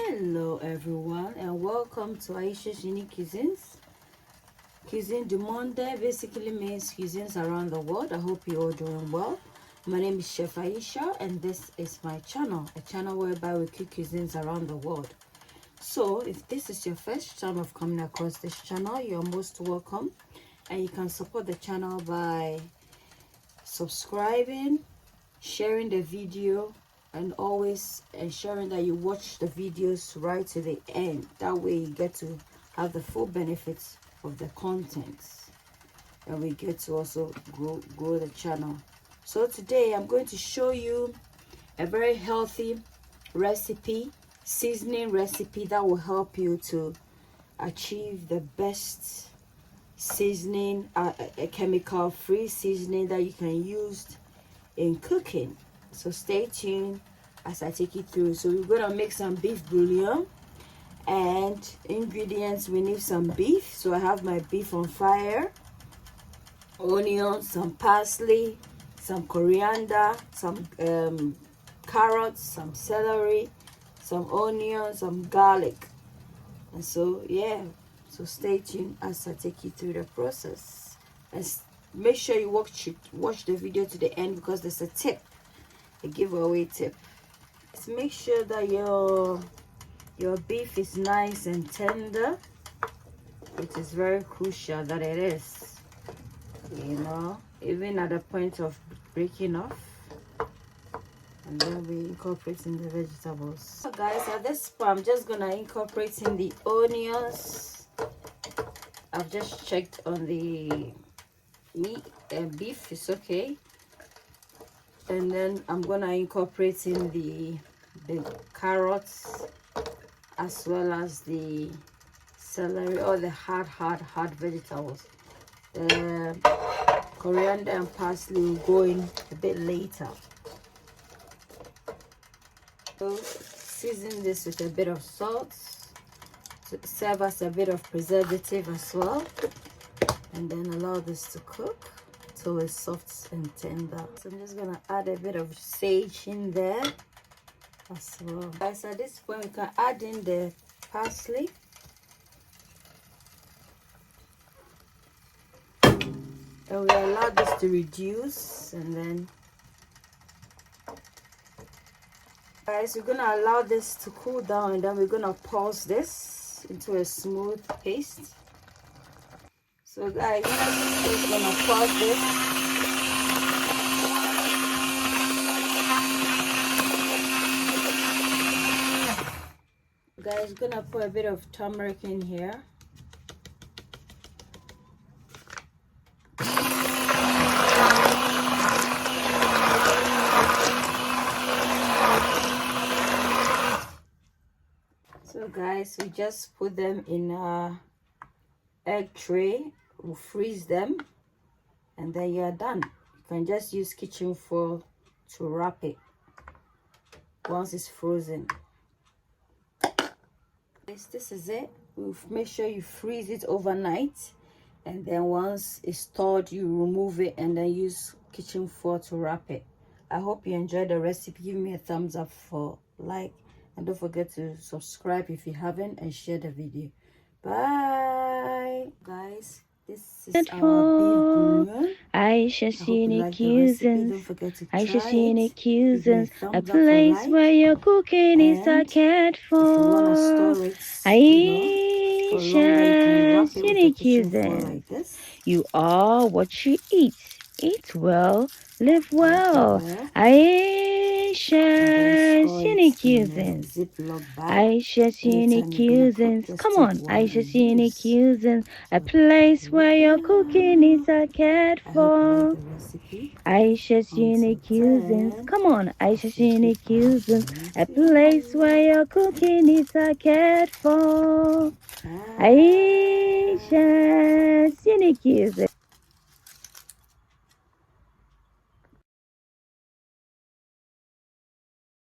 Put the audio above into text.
Hello everyone and welcome to Ayesha'S unique cuisines. Cuisine du monde basically means cuisines around the world. I hope you're all doing well. My name is Chef Ayesha and this is my channel, a channel whereby we cook cuisines around the world. So if this is your first time of coming across this channel, you're most welcome, and you can support the channel by subscribing, sharing the video, and always ensuring that you watch the videos right to the end. That way you get to have the full benefits of the contents, and we get to also grow the channel. So today I'm going to show you a very healthy recipe, seasoning recipe that will help you to achieve the best seasoning, a chemical free seasoning that you can use in cooking. So stay tuned as I take you through. So we're gonna make some beef bouillon, and ingredients: we need some beef. So I have my beef on fire, onions, some parsley, some coriander, some carrots, some celery, some onions, some garlic. And so yeah, so stay tuned as I take you through the process, and make sure you watch the video to the end, because there's a tip, a giveaway tip. Let's make sure that your beef is nice and tender. It is very crucial that it is, you know, even at the point of breaking off. And then we incorporate in the vegetables. So guys, at this point I'm just gonna incorporate in the onions. I've just checked on the meat and beef is okay, and then I'm gonna incorporate in the carrots as well as the celery, or the hard vegetables. The coriander and parsley will go in a bit later. So season this with a bit of salt to serve as a bit of preservative as well, and then allow this to cook till it's soft and tender. So I'm just gonna add a bit of sage in there as well. Guys, at this point we can add in the parsley, and we allow this to reduce. And then guys, we're gonna allow this to cool down, and then we're gonna pulse this into a smooth paste. So guys, I'm just gonna pause this. Guys, gonna put a bit of turmeric in here. So guys, we just put them in a egg tray. We'll freeze them, and then you're done. You can just use kitchen foil to wrap it once it's frozen. This is it. We'll make sure you freeze it overnight, and then once it's thawed, you remove it and then use kitchen foil to wrap it. I hope you enjoyed the recipe. Give me a thumbs up for like, and don't forget to subscribe if you haven't, and share the video. Bye guys. This is our beef bouillon. Ayesha'S unique cuisines. Ayesha'S unique cuisines. A place where your cooking is cared for. Ayesha'S unique cuisines. You are what you eat. Eat well, live well. Ayesha'S unique cuisines. Ayesha'S unique cuisines. Come on, Ayesha'S unique cuisines. A place where your cooking is cared for. Ayesha'S unique cuisines. Come on, Ayesha'S unique cuisines. A place where your cooking is cared for. Ayesha'S unique cuisines.